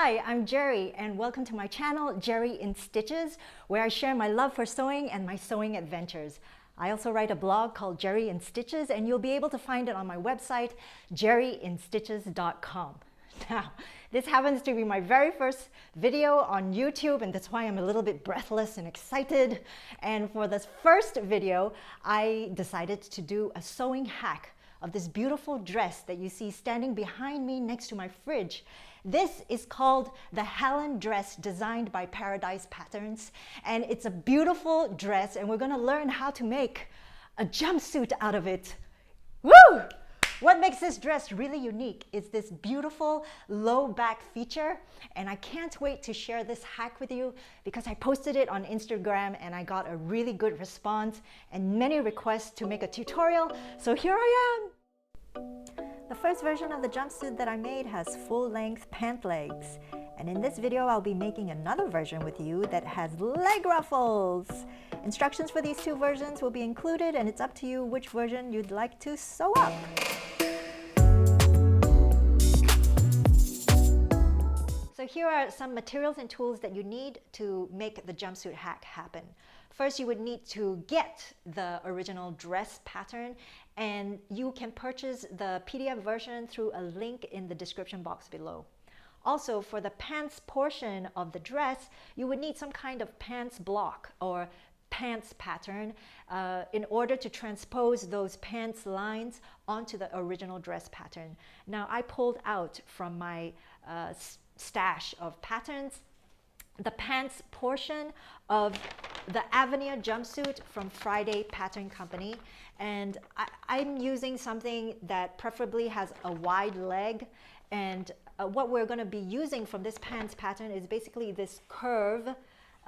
Hi, I'm Geri and welcome to my channel, Geri in Stitches, where I share my love for sewing and my sewing adventures. I also write a blog called Geri in Stitches and you'll be able to find it on my website, geriinstitches.com. Now, this happens to be my very first video on YouTube and that's why I'm a little bit breathless and excited. And for this first video, I decided to do a sewing hack of this beautiful dress that you see standing behind me next to my fridge. This is called the Hallon Dress, designed by Paradise Patterns, and it's a beautiful dress and we're going to learn how to make a jumpsuit out of it. Woo! What makes this dress really unique is this beautiful low back feature, and I can't wait to share this hack with you because I posted it on Instagram and I got a really good response and many requests to make a tutorial, so here I am. The first version of the jumpsuit that I made has full-length pant legs, and in this video I'll be making another version with you that has leg ruffles. Instructions for these two versions will be included and it's up to you which version you'd like to sew up. So here are some materials and tools that you need to make the jumpsuit hack happen. First, you would need to get the original dress pattern, and you can purchase the PDF version through a link in the description box below. Also, for the pants portion of the dress, you would need some kind of pants block or pants pattern in order to transpose those pants lines onto the original dress pattern. Now, I pulled out from my stash of patterns the pants portion of the Avenir jumpsuit from Friday Pattern Company, and I'm using something that preferably has a wide leg, and what we're going to be using from this pants pattern is basically this curve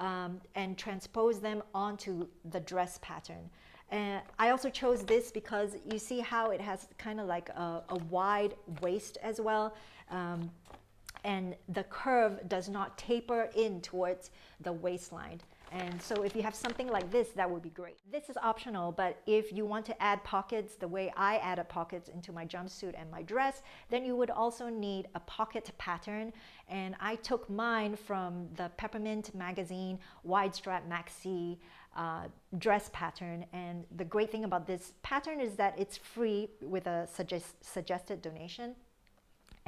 and transpose them onto the dress pattern. And I also chose this because you see how it has kind of like a wide waist as well. And the curve does not taper in towards the waistline. And so if you have something like this, that would be great. This is optional, but if you want to add pockets the way I added pockets into my jumpsuit and my dress, then you would also need a pocket pattern. And I took mine from the Peppermint Magazine wide strap maxi dress pattern. And the great thing about this pattern is that it's free with a suggested donation.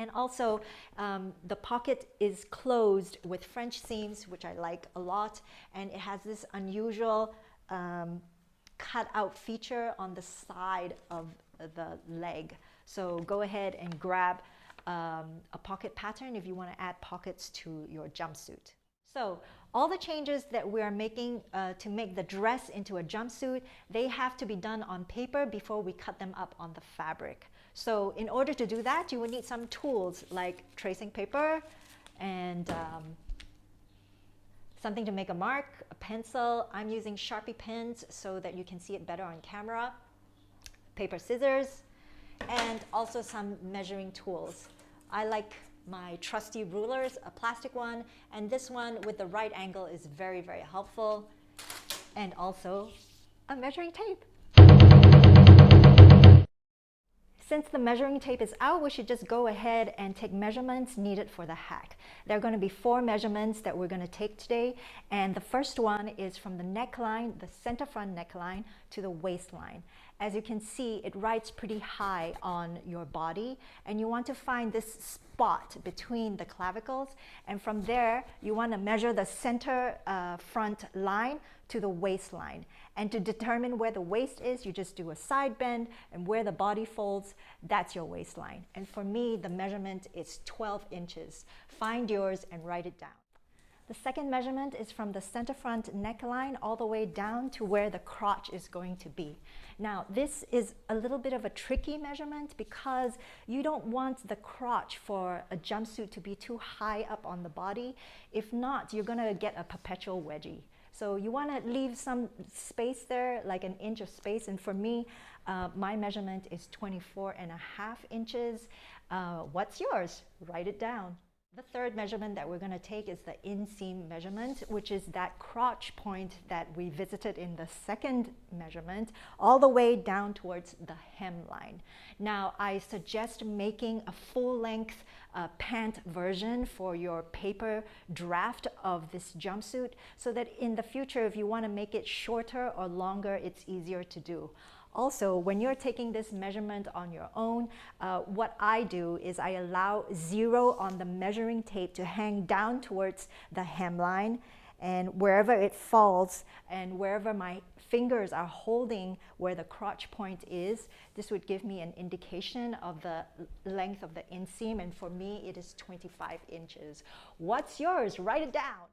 And also, the pocket is closed with French seams, which I like a lot. And it has this unusual cut-out feature on the side of the leg. So go ahead and grab a pocket pattern if you want to add pockets to your jumpsuit. So all the changes that we are making to make the dress into a jumpsuit, they have to be done on paper before we cut them up on the fabric. So in order to do that, you will need some tools like tracing paper and something to make a mark, a pencil. I'm using Sharpie pens so that you can see it better on camera, paper scissors, and also some measuring tools. I like my trusty rulers, a plastic one, and this one with the right angle is very, very helpful, and also a measuring tape. Since the measuring tape is out, we should just go ahead and take measurements needed for the hack. There are going to be 4 measurements that we're going to take today, and the first one is from the neckline, the center front neckline, to the waistline. As you can see, it rides pretty high on your body, and you want to find this spot between the clavicles, and from there you want to measure the center front line to the waistline. And to determine where the waist is, you just do a side bend, and where the body folds, that's your waistline. And for me, the measurement is 12 inches. Find yours and write it down. The second measurement is from the center front neckline all the way down to where the crotch is going to be. Now, this is a little bit of a tricky measurement because you don't want the crotch for a jumpsuit to be too high up on the body. If not, you're going to get a perpetual wedgie. So you want to leave some space there, like an inch of space. And for me, my measurement is 24.5 inches. What's yours? Write it down. The third measurement that we're going to take is the inseam measurement, which is that crotch point that we visited in the second measurement, all the way down towards the hemline. Now, I suggest making a full-length pant version for your paper draft of this jumpsuit so that in the future, if you want to make it shorter or longer, it's easier to do. Also, when you're taking this measurement on your own, what I do is I allow 0 on the measuring tape to hang down towards the hemline, and wherever it falls and wherever my fingers are holding where the crotch point is, this would give me an indication of the length of the inseam, and for me it is 25 inches. What's yours? Write it down.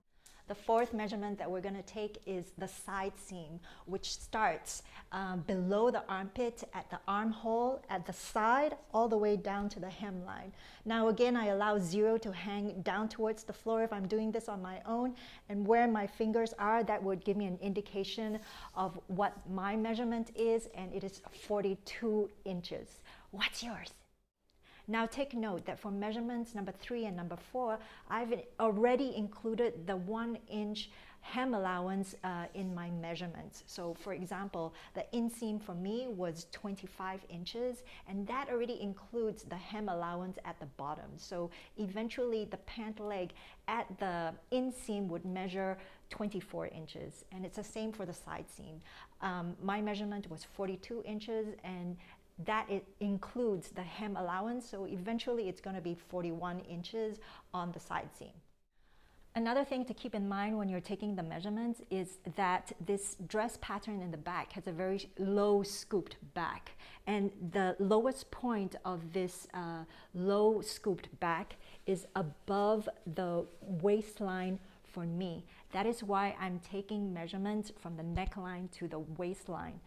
The fourth measurement that we're going to take is the side seam, which starts below the armpit at the armhole at the side all the way down to the hemline. Now again, I allow 0 to hang down towards the floor if I'm doing this on my own, and where my fingers are, that would give me an indication of what my measurement is, and it is 42 inches. What's yours? Now take note that for measurements number 3 and number 4, I've already included the 1-inch hem allowance in my measurements. So for example, the inseam for me was 25 inches, and that already includes the hem allowance at the bottom. So eventually the pant leg at the inseam would measure 24 inches, and it's the same for the side seam. My measurement was 42 inches, and that it includes the hem allowance, so eventually it's going to be 41 inches on the side seam. Another thing to keep in mind when you're taking the measurements is that this dress pattern in the back has a very low scooped back, and the lowest point of this low scooped back is above the waistline for me. That is why I'm taking measurements from the neckline to the waistline.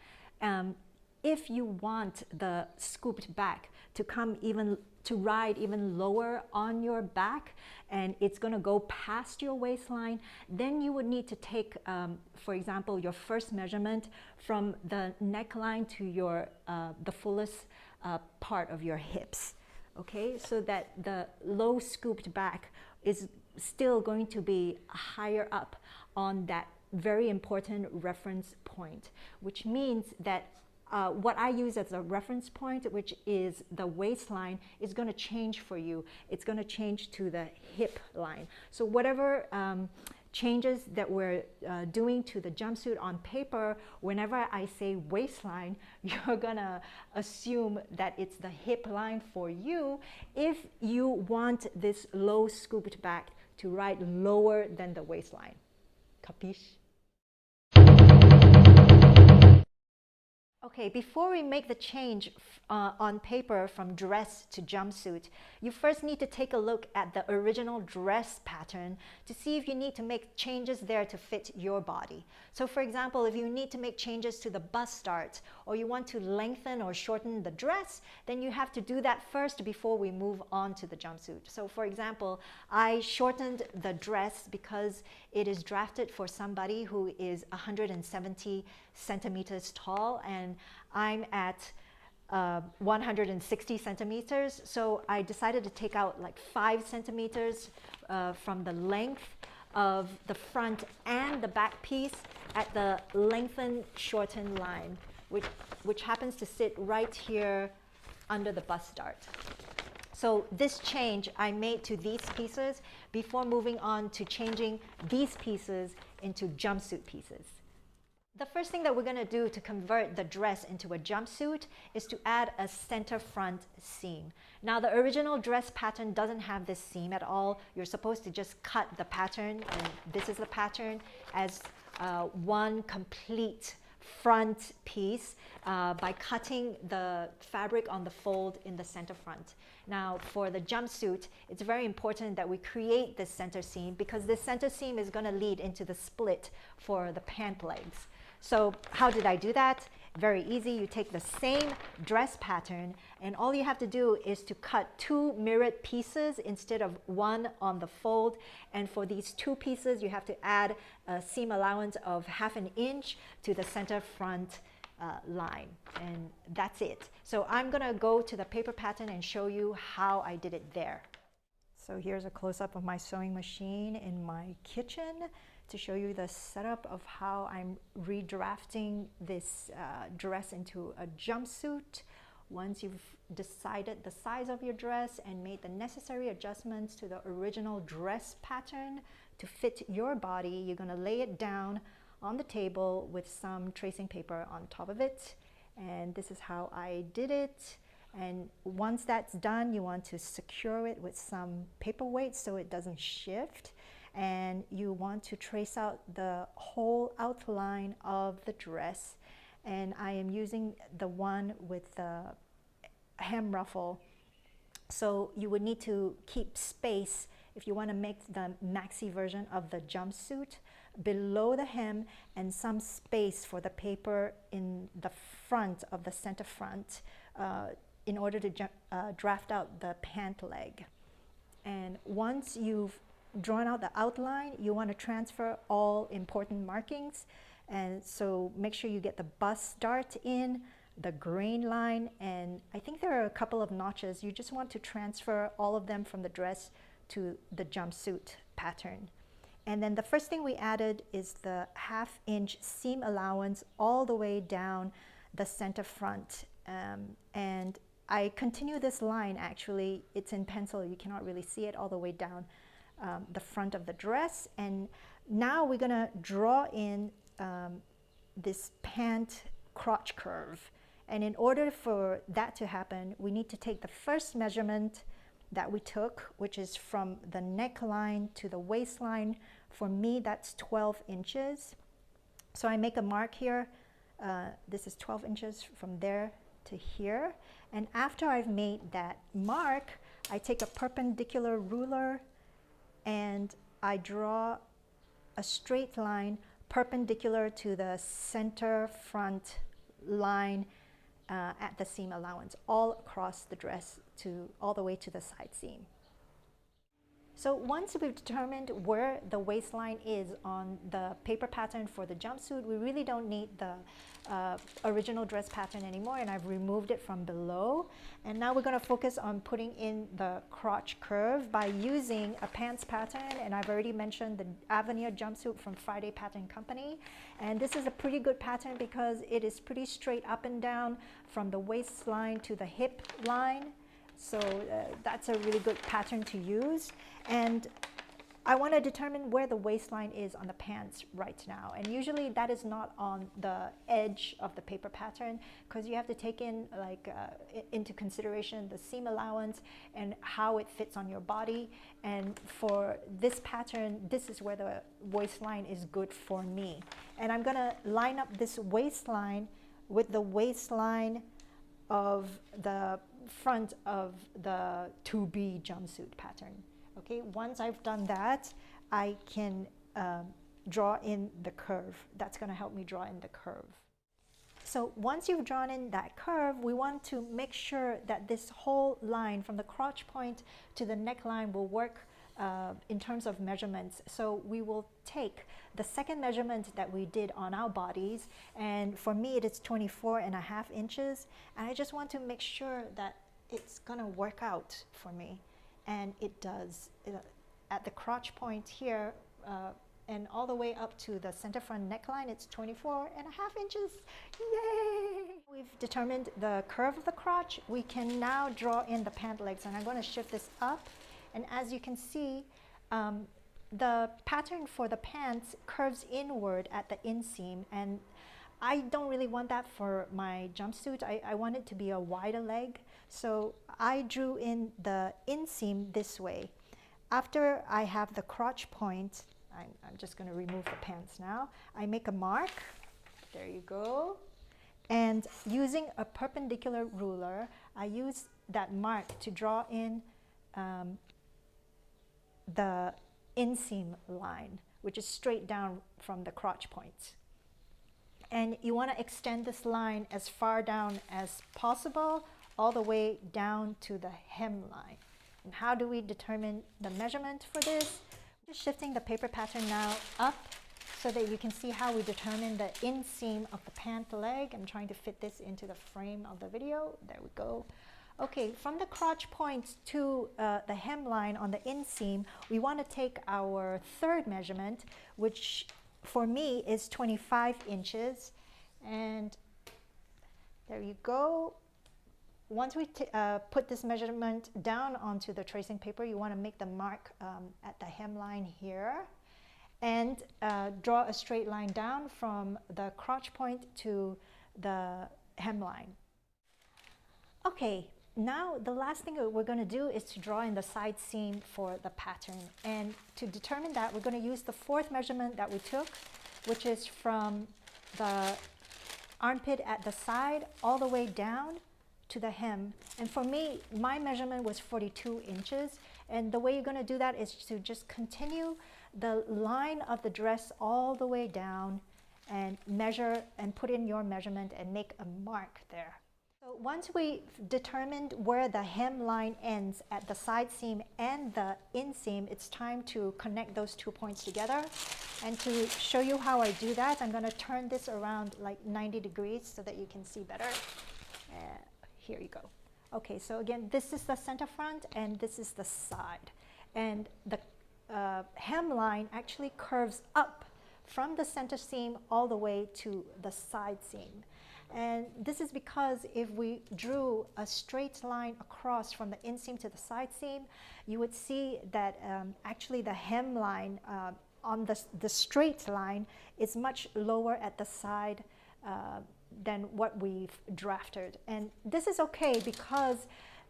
If you want the scooped back to ride even lower on your back, and it's going to go past your waistline, then you would need to take, for example, your first measurement from the neckline to your the fullest part of your hips. Okay, so that the low scooped back is still going to be higher up on that very important reference point, which means that what I use as a reference point, which is the waistline, is going to change for you. It's going to change to the hip line. So whatever changes that we're doing to the jumpsuit on paper, whenever I say waistline, you're going to assume that it's the hip line for you if you want this low scooped back to ride lower than the waistline. Capiche? Okay, before we make the change on paper from dress to jumpsuit, you first need to take a look at the original dress pattern to see if you need to make changes there to fit your body. So for example, if you need to make changes to the bust start, or you want to lengthen or shorten the dress, then you have to do that first before we move on to the jumpsuit. So for example, I shortened the dress because it is drafted for somebody who is 170 centimeters tall, and I'm at 160 centimeters, so I decided to take out like 5 centimeters from the length of the front and the back piece at the lengthen shorten line, which happens to sit right here under the bust dart. So this change I made to these pieces before moving on to changing these pieces into jumpsuit pieces. The first thing that we're going to do to convert the dress into a jumpsuit is to add a center front seam. Now the original dress pattern doesn't have this seam at all. You're supposed to just cut the pattern, and this is the pattern, as one complete front piece by cutting the fabric on the fold in the center front. Now for the jumpsuit, it's very important that we create this center seam, because this center seam is going to lead into the split for the pant legs. So how did I do that? Very easy. You take the same dress pattern, and all you have to do is to cut 2 mirrored pieces instead of 1 on the fold. And for these 2 pieces, you have to add a seam allowance of ½ inch to the center front line, and that's it. So I'm going to go to the paper pattern and show you how I did it there. So here's a close-up of my sewing machine in my kitchen to show you the setup of how I'm redrafting this dress into a jumpsuit. Once you've decided the size of your dress and made the necessary adjustments to the original dress pattern to fit your body, you're going to lay it down on the table with some tracing paper on top of it. And this is how I did it. And once that's done, you want to secure it with some paperweight so it doesn't shift. And you want to trace out the whole outline of the dress. And I am using the one with the hem ruffle. So you would need to keep space if you want to make the maxi version of the jumpsuit below the hem, and some space for the paper in the front of the center front in order to draft out the pant leg. And once you've drawn out the outline, you want to transfer all important markings. And so make sure you get the bust dart in, the grain line, and I think there are a couple of notches. You just want to transfer all of them from the dress to the jumpsuit pattern. And then the first thing we added is the 1/2 inch seam allowance all the way down the center front. And I continue this line, actually, it's in pencil, you cannot really see it all the way down the front of the dress. And now we're gonna draw in this pant crotch curve. And in order for that to happen, we need to take the first measurement that we took, which is from the neckline to the waistline. For me, that's 12 inches. So I make a mark here. This is 12 inches from there to here. And after I've made that mark, I take a perpendicular ruler and I draw a straight line perpendicular to the center front line at the seam allowance, all across the dress all the way to the side seam. So once we've determined where the waistline is on the paper pattern for the jumpsuit, we really don't need the original dress pattern anymore, and I've removed it from below. And now we're going to focus on putting in the crotch curve by using a pants pattern, and I've already mentioned the Avenir jumpsuit from Friday Pattern Company. And this is a pretty good pattern because it is pretty straight up and down from the waistline to the hip line. So that's a really good pattern to use. And I want to determine where the waistline is on the pants right now. And usually that is not on the edge of the paper pattern, because you have to take in into consideration the seam allowance and how it fits on your body. And for this pattern, this is where the waistline is good for me. And I'm going to line up this waistline with the waistline of the front of the 2B jumpsuit pattern. Okay, once I've done that, I can draw in the curve. That's going to help me draw in the curve. So once you've drawn in that curve, we want to make sure that this whole line from the crotch point to the neckline will work in terms of measurements. So we will take the second measurement that we did on our bodies, and for me it is 24.5 inches, and I just want to make sure that it's gonna work out for me, and it does. At the crotch point here and all the way up to the center front neckline, it's 24.5 inches. Yay! We've determined the curve of the crotch. We can now draw in the pant legs, and I'm going to shift this up. And as you can see, the pattern for the pants curves inward at the inseam, and I don't really want that for my jumpsuit. I want it to be a wider leg, so I drew in the inseam this way. After I have the crotch point, I'm just going to remove the pants now. I make a mark. There you go. And using a perpendicular ruler, I use that mark to draw in the inseam line, which is straight down from the crotch point. And you want to extend this line as far down as possible, all the way down to the hemline. And how do we determine the measurement for this? Just shifting the paper pattern now up so that you can see how we determine the inseam of the pant leg. I'm trying to fit this into the frame of the video. There we go. Okay, from the crotch point to the hemline on the inseam, we want to take our third measurement, which for me is 25 inches. And there you go. Once we put this measurement down onto the tracing paper, you want to make the mark at the hemline here and draw a straight line down from the crotch point to the hemline. Okay, now the last thing we're going to do is to draw in the side seam for the pattern. And to determine that, we're going to use the fourth measurement that we took, which is from the armpit at the side all the way down to the hem. And for me, my measurement was 42 inches. And the way you're going to do that is to just continue the line of the dress all the way down and measure and put in your measurement and make a mark there. So once we've determined where the hemline ends at the side seam and the inseam, it's time to connect those 2 points together. And to show you how I do that, I'm going to turn this around like 90 degrees so that you can see better. Here you go. Okay, so again, this is the center front and this is the side. And the hemline actually curves up from the center seam all the way to the side seam. And this is because if we drew a straight line across from the inseam to the side seam, you would see that actually the hemline on the straight line is much lower at the side than what we've drafted. And this is okay because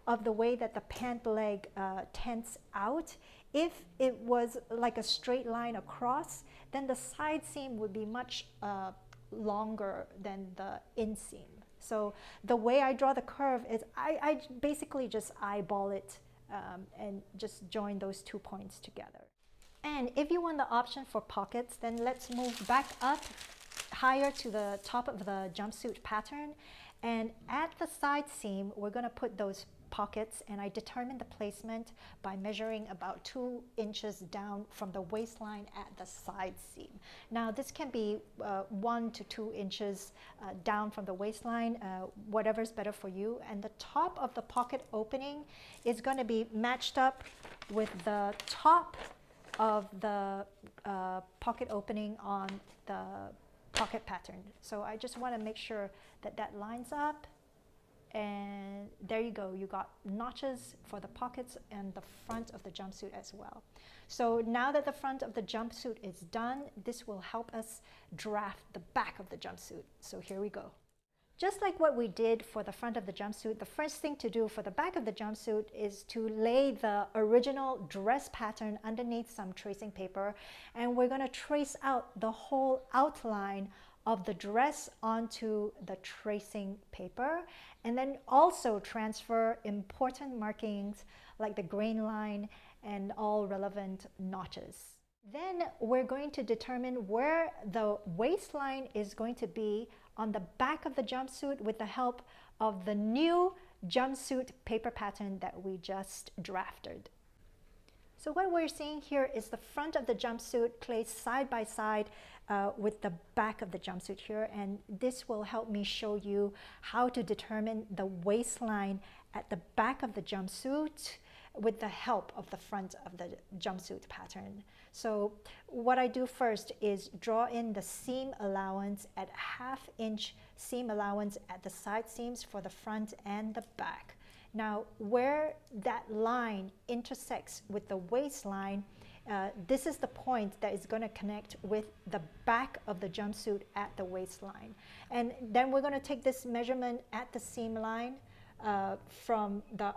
of the way that the pant leg tends out. If it was like a straight line across, then the side seam would be much longer than the inseam. So the way I draw the curve is I basically just eyeball it and just join those 2 points together. And if you want the option for pockets, then let's move back up higher to the top of the jumpsuit pattern. And at the side seam, we're going to put those pockets, and I determined the placement by measuring about 2 inches down from the waistline at the side seam. Now this can be 1 to 2 inches down from the waistline, whatever's better for you. And the top of the pocket opening is going to be matched up with the top of the pocket opening on the pocket pattern. So I just want to make sure that that lines up. And there you go, you got notches for the pockets and the front of the jumpsuit as well. So now that the front of the jumpsuit is done, this will help us draft the back of the jumpsuit. So here we go. Just like what we did for the front of the jumpsuit, the first thing to do for the back of the jumpsuit is to lay the original dress pattern underneath some tracing paper, and we're going to trace out the whole outline of the dress onto the tracing paper, and then also transfer important markings like the grain line and all relevant notches. Then we're going to determine where the waistline is going to be on the back of the jumpsuit with the help of the new jumpsuit paper pattern that we just drafted. So what we're seeing here is the front of the jumpsuit placed side by side with the back of the jumpsuit here, and this will help me show you how to determine the waistline at the back of the jumpsuit with the help of the front of the jumpsuit pattern. So what I do first is draw in the seam allowance at 1/2 inch seam allowance at the side seams for the front and the back. Now where that line intersects with the waistline, this is the point that is going to connect with the back of the jumpsuit at the waistline. And then we're going to take this measurement at the seam line from the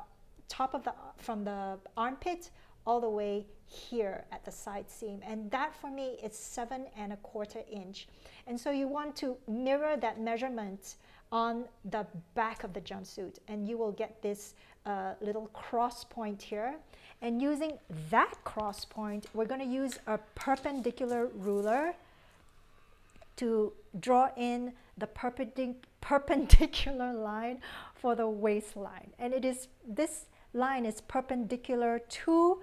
top of from the armpit all the way here at the side seam, and that for me is 7 1/4 inch. And so you want to mirror that measurement on the back of the jumpsuit, and you will get this little cross point here. And using that cross point, we're going to use a perpendicular ruler to draw in the perpendicular line for the waistline. And it is, this line is perpendicular to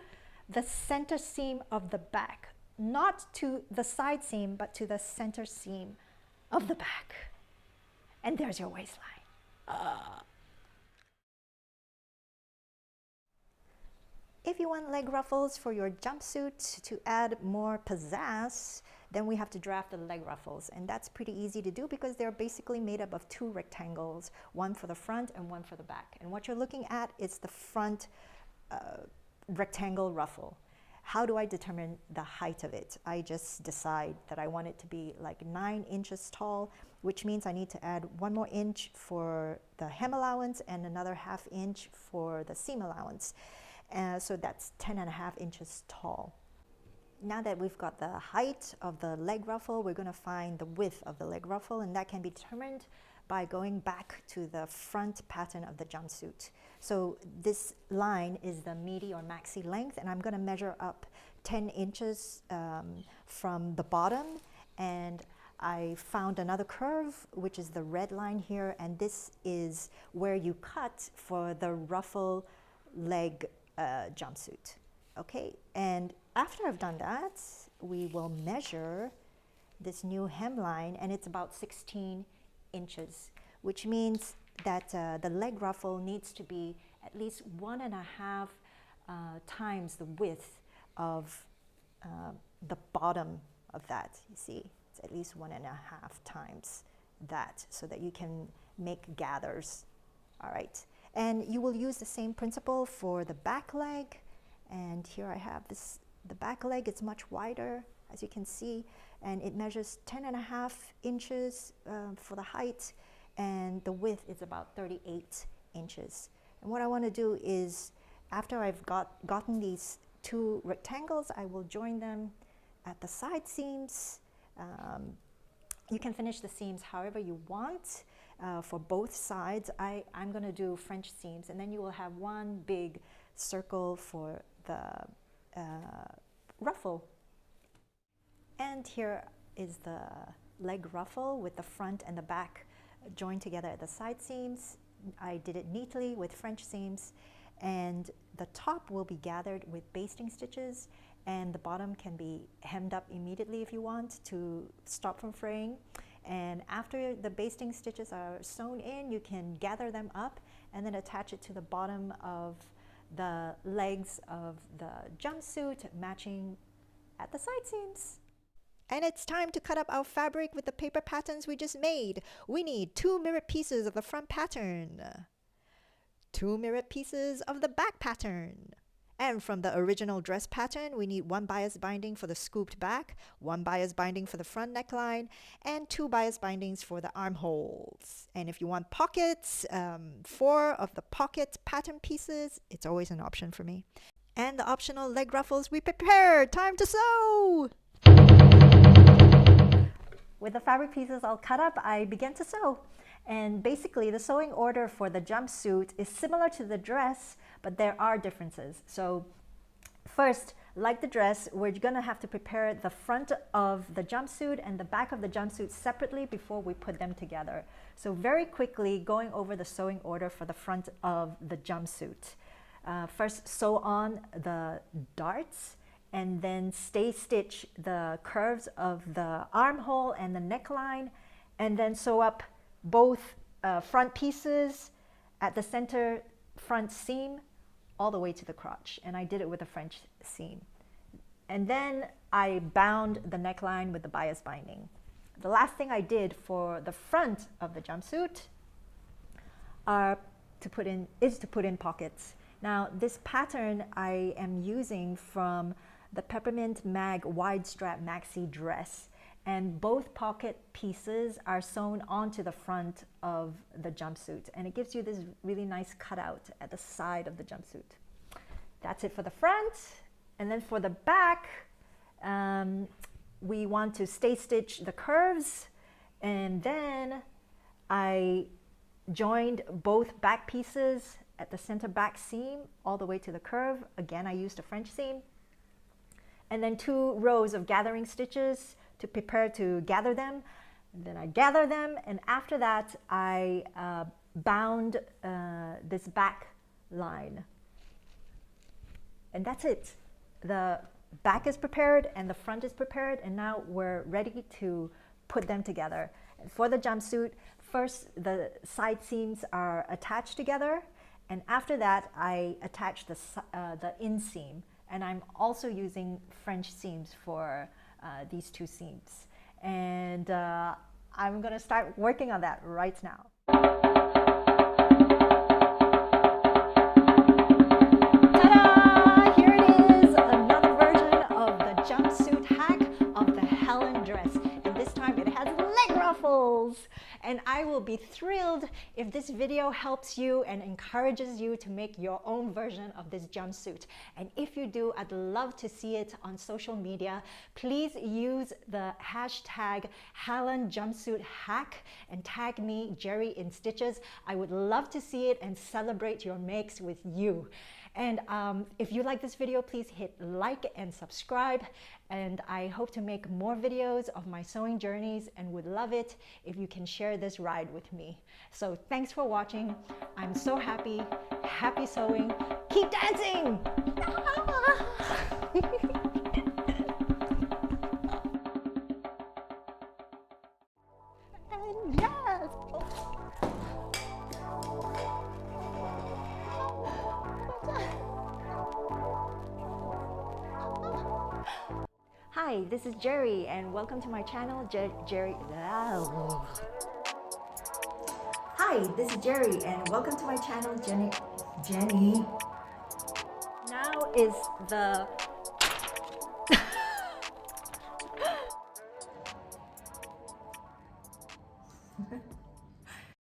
the center seam of the back, not to the side seam, but to the center seam of the back. And there's your waistline. If you want leg ruffles for your jumpsuit to add more pizzazz, then we have to draft the leg ruffles, and that's pretty easy to do because they're basically made up of two rectangles, one for the front and one for the back. And what you're looking at is the front rectangle ruffle. How do I determine the height of it? I just decide that I want it to be like 9 inches tall, which means I need to add 1 more inch for the hem allowance and another ½ inch for the seam allowance. So that's 10.5 inches tall. Now that we've got the height of the leg ruffle, we're going to find the width of the leg ruffle, and that can be determined by going back to the front pattern of the jumpsuit. So this line is the midi or maxi length, and I'm going to measure up 10 inches from the bottom, and I found another curve, which is the red line here, and this is where you cut for the ruffle leg jumpsuit. Okay, and after I've done that, we will measure this new hemline, and it's about 16 inches, which means that the leg ruffle needs to be at least 1.5 times the width of the bottom of that. You see, it's at least 1.5 times that, so that you can make gathers. All right, and you will use the same principle for the back leg. And here I have this, the back leg. It's much wider, as you can see, and it measures 10.5 inches for the height, and the width is about 38 inches. And what I want to do is, after I've gotten these two rectangles, I will join them at the side seams. You can finish the seams however you want for both sides. I'm going to do French seams, and then you will have one big circle for the ruffle. And here is the leg ruffle with the front and the back joined together at the side seams. I did it neatly with French seams, and the top will be gathered with basting stitches, and the bottom can be hemmed up immediately if you want to stop from fraying. And after the basting stitches are sewn in, you can gather them up and then attach it to the bottom of the legs of the jumpsuit, matching at the side seams. And it's time to cut up our fabric with the paper patterns we just made. We need 2 mirrored pieces of the front pattern, 2 mirrored pieces of the back pattern. And from the original dress pattern, we need 1 bias binding for the scooped back, 1 bias binding for the front neckline, and 2 bias bindings for the armholes. And if you want pockets, 4 of the pocket pattern pieces. It's always an option for me. And the optional leg ruffles we prepared. Time to sew! With the fabric pieces all cut up, I began to sew. And basically, the sewing order for the jumpsuit is similar to the dress, but there are differences. So first, like the dress, we're gonna have to prepare the front of the jumpsuit and the back of the jumpsuit separately before we put them together. So very quickly, going over the sewing order for the front of the jumpsuit. First, sew on the darts, and then stay stitch the curves of the armhole and the neckline, and then sew up both front pieces at the center front seam all the way to the crotch. And I did it with a French seam. And then I bound the neckline with the bias binding. The last thing I did for the front of the jumpsuit is to put in pockets. Now, this pattern I am using from the Peppermint Mag wide strap maxi dress, and both pocket pieces are sewn onto the front of the jumpsuit, and it gives you this really nice cutout at the side of the jumpsuit. That's it for the front. And then for the back, we want to stay stitch the curves, and then I joined both back pieces at the center back seam all the way to the curve. Again, I used a French seam, and then 2 rows of gathering stitches to prepare to gather them. And then I gather them, and after that I bound this back line. And that's it. The back is prepared and the front is prepared, and now we're ready to put them together. And for the jumpsuit, first the side seams are attached together, And after that, I attach the inseam, and I'm also using French seams for these two seams. And I'm gonna start working on that right now. Ta-da! Here it is, another version of the jumpsuit hack of the Hallon dress. And this time it has leg ruffles. And I will be thrilled if this video helps you and encourages you to make your own version of this jumpsuit. And if you do, I'd love to see it on social media. Please use the hashtag Hallon Jumpsuit Hack and tag me, Geri in Stitches. I would love to see it and celebrate your makes with you. And if you like this video, please hit like and subscribe. And I hope to make more videos of my sewing journeys and would love it if you can share this ride with me. So thanks for watching. I'm so happy. Happy sewing. Keep dancing! And yes! Hi, this is Geri, and welcome to my channel, Geri. Hi, this is Geri, and welcome to my channel, Jenny. Now is the